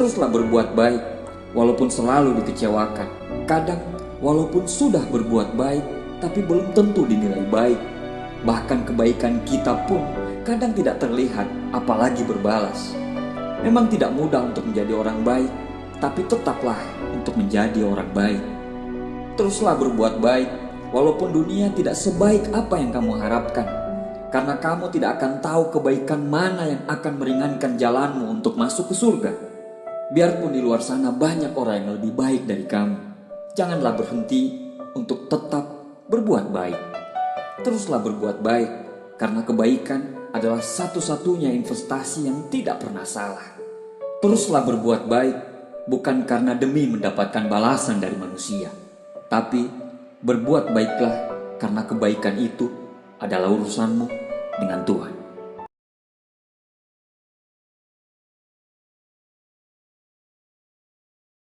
Teruslah berbuat baik, walaupun selalu dikecewakan. Kadang, walaupun sudah berbuat baik, tapi belum tentu dinilai baik. Bahkan kebaikan kita pun kadang tidak terlihat, apalagi berbalas. Memang tidak mudah untuk menjadi orang baik, tapi tetaplah untuk menjadi orang baik. Teruslah berbuat baik, walaupun dunia tidak sebaik apa yang kamu harapkan. Karena kamu tidak akan tahu kebaikan mana yang akan meringankan jalanmu untuk masuk ke surga. Biarpun di luar sana banyak orang yang lebih baik dari kamu, janganlah berhenti untuk tetap berbuat baik. Teruslah berbuat baik, karena kebaikan adalah satu-satunya investasi yang tidak pernah salah. Teruslah berbuat baik, bukan karena demi mendapatkan balasan dari manusia, tapi berbuat baiklah karena kebaikan itu adalah urusanmu dengan Tuhan.